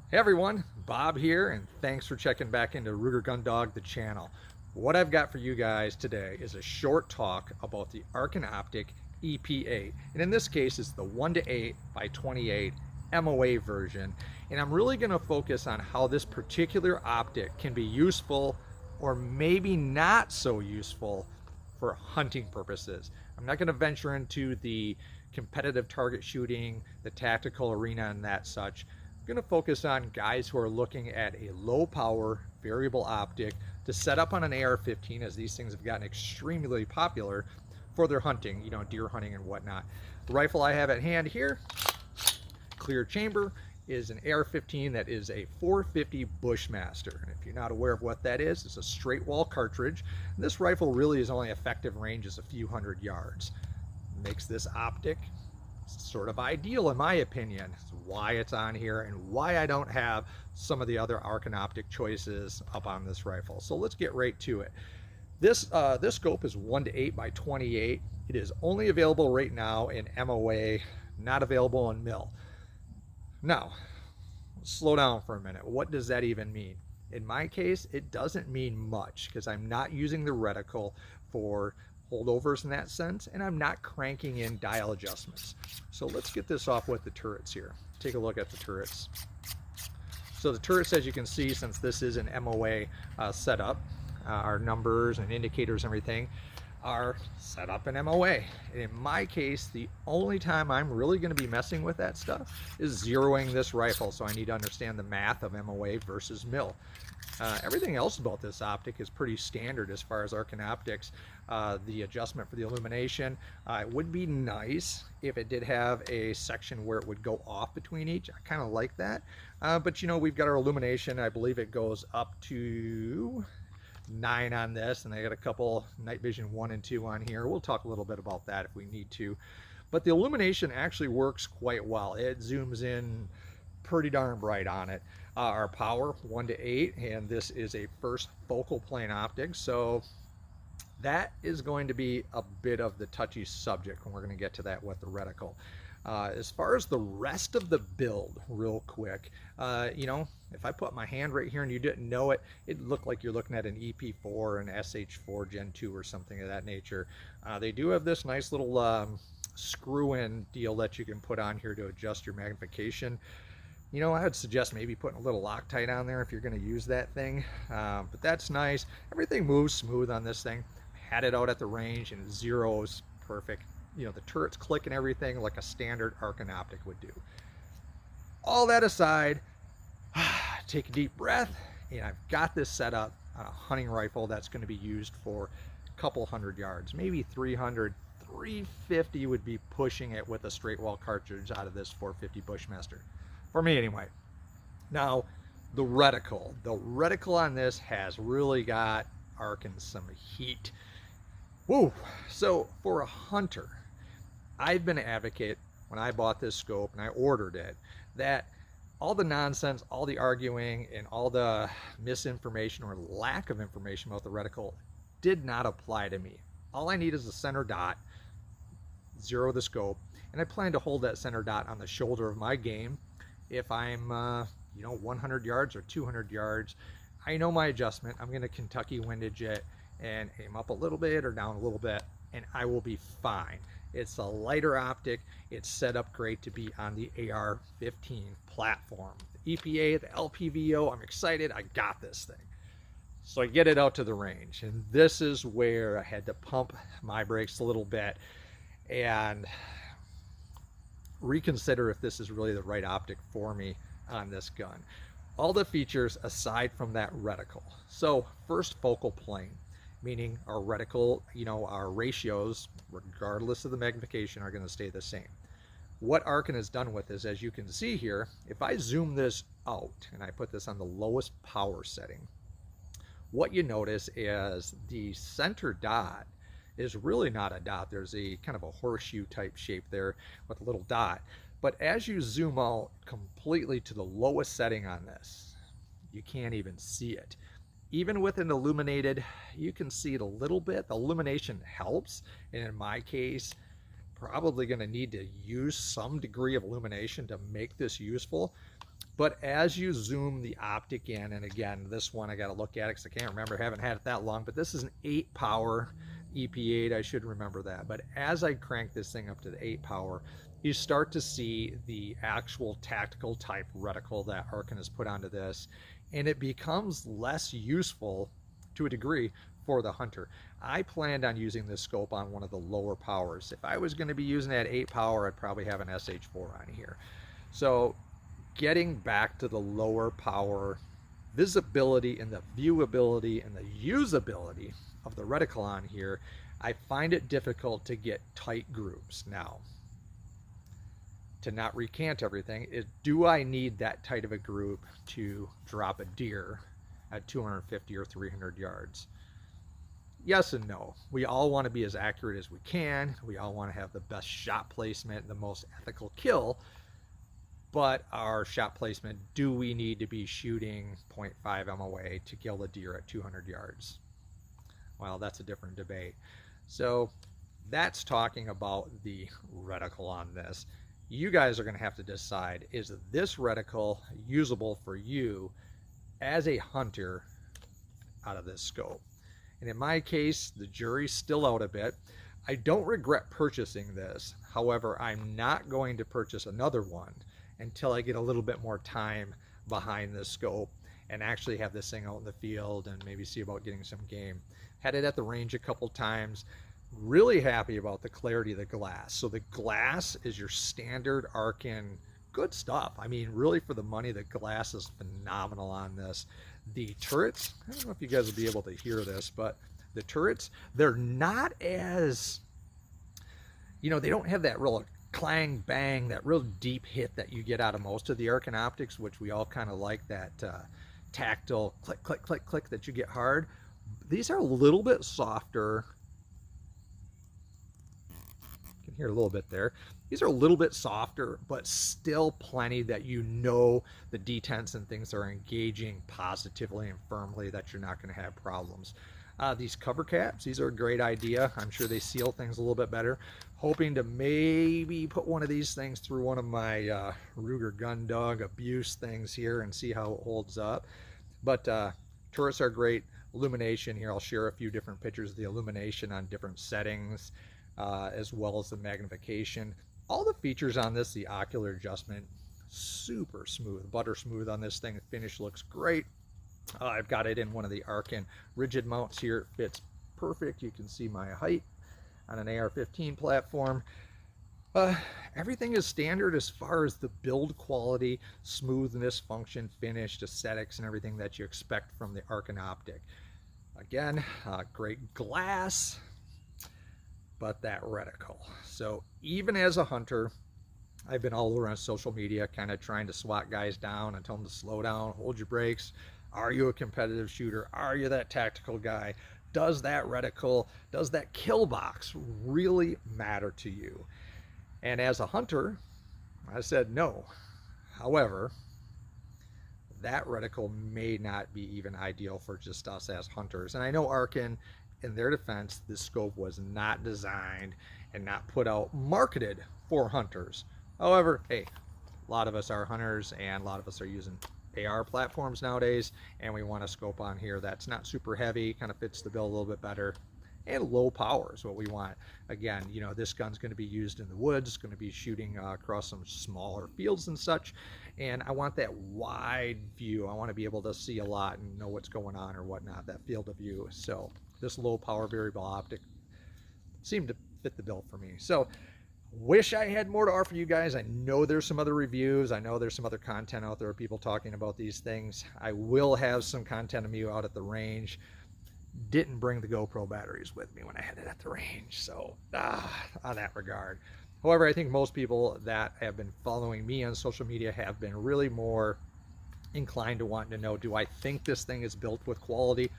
Hey everyone, Bob here, and thanks for checking back into Ruger Gun Dog, the channel. What I've got for you guys today is a short talk about the Arken Optic EP8, and in this case it's the 1:8 by 28 MOA version, and I'm really going to focus on how this particular optic can be useful or maybe not so useful for hunting purposes. I'm not going to venture into the competitive target shooting, the tactical arena, and that such. I'm going to focus on guys who are looking at a low power variable optic to set up on an AR-15, as these things have gotten extremely popular for their hunting, you know, deer hunting and whatnot. The rifle I have at hand here, clear chamber, is an AR-15 that is a 450 Bushmaster. And if you're not aware of what that is, it's a straight wall cartridge. And this rifle really is only effective range is a few hundred yards. Makes this optic sort of ideal in my opinion. It's why it's on here and why I don't have some of the other Arken Optic choices up on this rifle. So let's get right to it. This scope is 1:8 by 28. It is only available right now in MOA, not available in mil. Now, slow down for a minute. What does that even mean? In my case, it doesn't mean much because I'm not using the reticle for holdovers in that sense, and I'm not cranking in dial adjustments. So let's get this off with the turrets here. Take a look at the turrets. So the turrets, as you can see, since this is an MOA setup, our numbers and indicators and everything are set up in MOA. And in my case, the only time I'm really going to be messing with that stuff is zeroing this rifle, so I need to understand the math of MOA versus mil. Everything else about this optic is pretty standard as far as Arken Optics. The adjustment for the illumination, it would be nice if it did have a section where it would go off between each. I kind of like that, but you know, we've got our illumination. I believe it goes up to 9 on this, and I got a couple night vision 1 and 2 on here. We'll talk a little bit about that if we need to, but the illumination actually works quite well. It zooms in pretty darn bright on it. Our power 1:8, and this is a first focal plane optic, so that is going to be a bit of the touchy subject when we're going to get to that with the reticle. As far as the rest of the build, real quick, you know, if I put my hand right here and you didn't know it, it'd look like you're looking at an EP4 and SH4 Gen 2 or something of that nature. They do have this nice little screw-in deal that you can put on here to adjust your magnification. You know, I would suggest maybe putting a little Loctite on there if you're going to use that thing, but that's nice. Everything moves smooth on this thing. Had it out at the range and it zeros perfect. You know, the turrets click and everything like a standard Arken Optic would do. All that aside, take a deep breath, and I've got this set up on a hunting rifle that's going to be used for a couple hundred yards, maybe 300, 350 would be pushing it with a straight wall cartridge out of this 450 Bushmaster. For me anyway. Now, the reticle on this has really got Arken some heat. Woo! So for a hunter, I've been an advocate when I bought this scope and I ordered it, that all the nonsense, all the arguing, and all the misinformation or lack of information about the reticle did not apply to me. All I need is a center dot, zero the scope, and I plan to hold that center dot on the shoulder of my game. If I'm, you know, 100 yards or 200 yards, I know my adjustment. I'm going to Kentucky windage it and aim up a little bit or down a little bit, and I will be fine. It's a lighter optic. It's set up great to be on the AR-15 platform. The EPA, the LPVO, I'm excited. I got this thing. So I get it out to the range, and this is where I had to pump my brakes a little bit and reconsider if this is really the right optic for me on this gun. All the features aside from that reticle. So first, focal plane, meaning our reticle, you know, our ratios, regardless of the magnification, are going to stay the same. What Arken has done with this, as you can see here, if I zoom this out and I put this on the lowest power setting, what you notice is the center dot is really not a dot. There's a kind of a horseshoe type shape there with a little dot. But as you zoom out completely to the lowest setting on this, you can't even see it. Even with an illuminated, you can see it a little bit. The illumination helps, and in my case, probably going to need to use some degree of illumination to make this useful. But as you zoom the optic in, and again, this one I got to look at it because I can't remember, haven't had it that long, but this is an 8 power EP8, I should remember that. But as I crank this thing up to the 8 power, you start to see the actual tactical type reticle that Arken has put onto this, and it becomes less useful to a degree for the hunter. I planned on using this scope on one of the lower powers. If I was going to be using that 8 power, I'd probably have an SH4 on here. So getting back to the lower power visibility and the viewability and the usability of the reticle on here, I find it difficult to get tight groups. Now, to not recant everything, is do I need that tight of a group to drop a deer at 250 or 300 yards? Yes and no. We all want to be as accurate as we can. We all want to have the best shot placement, the most ethical kill. But our shot placement, do we need to be shooting 0.5 MOA to kill the deer at 200 yards? Well, that's a different debate. So that's talking about the reticle on this. You guys are going to have to decide, is this reticle usable for you as a hunter out of this scope? And in my case, the jury's still out a bit. I don't regret purchasing this. However, I'm not going to purchase another one until I get a little bit more time behind this scope and actually have this thing out in the field and maybe see about getting some game. Had it at the range a couple times. Really happy about the clarity of the glass. So the glass is your standard Arken, good stuff. I mean, really for the money, the glass is phenomenal on this. The turrets, I don't know if you guys will be able to hear this, but the turrets, they're not as, you know, they don't have that real clang bang, that real deep hit that you get out of most of the Arken optics, which we all kind of like, that tactile click, click, click, click that you get hard. These are a little bit softer. You can hear a little bit there. These are a little bit softer, but still plenty that you know the detents and things are engaging positively and firmly, that you're not going to have problems. These cover caps, these are a great idea. I'm sure they seal things a little bit better. Hoping to maybe put one of these things through one of my Ruger gun dog abuse things here and see how it holds up. But turrets are great. Illumination here, I'll share a few different pictures of the illumination on different settings, as well as the magnification. All the features on this, the ocular adjustment, super smooth, butter smooth on this thing. The finish looks great. I've got it in one of the Arken rigid mounts here. It fits perfect. You can see my height on an AR-15 platform. Everything is standard as far as the build quality, smoothness, function, finish, aesthetics, and everything that you expect from the Arken optic. Again, great glass, but that reticle. So even as a hunter, I've been all over on social media kind of trying to swat guys down and tell them to slow down, hold your brakes. Are you a competitive shooter? Are you that tactical guy? Does that reticle, does that kill box really matter to you? And as a hunter, I said no. However, that reticle may not be even ideal for just us as hunters. And I know Arken, in their defense, this scope was not designed and not put out, marketed for hunters. However, hey, a lot of us are hunters and a lot of us are using AR platforms nowadays, and we want a scope on here that's not super heavy, kind of fits the bill a little bit better, and low power is what we want. Again, you know, this gun's going to be used in the woods, going to be shooting across some smaller fields and such, and I want that wide view. I want to be able to see a lot and know what's going on or whatnot, that field of view. So this low power variable optic seemed to fit the bill for me. So wish I had more to offer you guys. I know there's some other reviews. I know there's some other content out there, people talking about these things. I will have some content of me out at the range. Didn't bring the GoPro batteries with me when I had it at the range, so on that regard. However, I think most people that have been following me on social media have been really more inclined to wanting to know, do I think this thing is built with quality?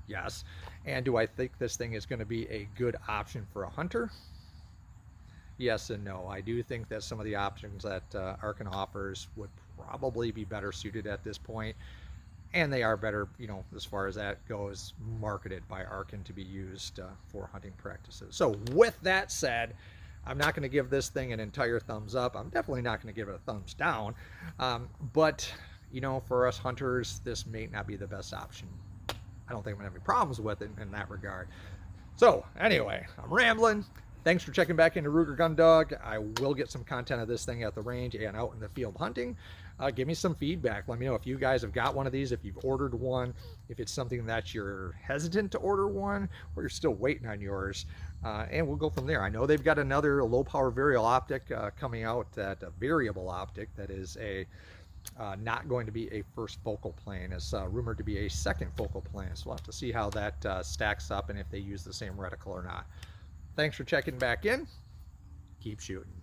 Yes. And do I think this thing is going to be a good option for a hunter? Yes and no. I do think that some of the options that Arken offers would probably be better suited at this point, and they are better, you know, as far as that goes, marketed by Arken to be used for hunting practices. So with that said, I'm not going to give this thing an entire thumbs up. I'm definitely not going to give it a thumbs down, but you know, for us hunters, this may not be the best option. I don't think I'm gonna have any problems with it in that regard. So anyway, I'm rambling. Thanks for checking back into Ruger Gun Dog. I will get some content of this thing at the range and out in the field hunting. Give me some feedback. Let me know if you guys have got one of these, if you've ordered one, if it's something that you're hesitant to order one, or you're still waiting on yours. And we'll go from there. I know they've got another low power variable optic coming out, that a variable optic that is a not going to be a first focal plane. It's rumored to be a second focal plane. So we'll have to see how that stacks up and if they use the same reticle or not. Thanks for checking back in. Keep shooting.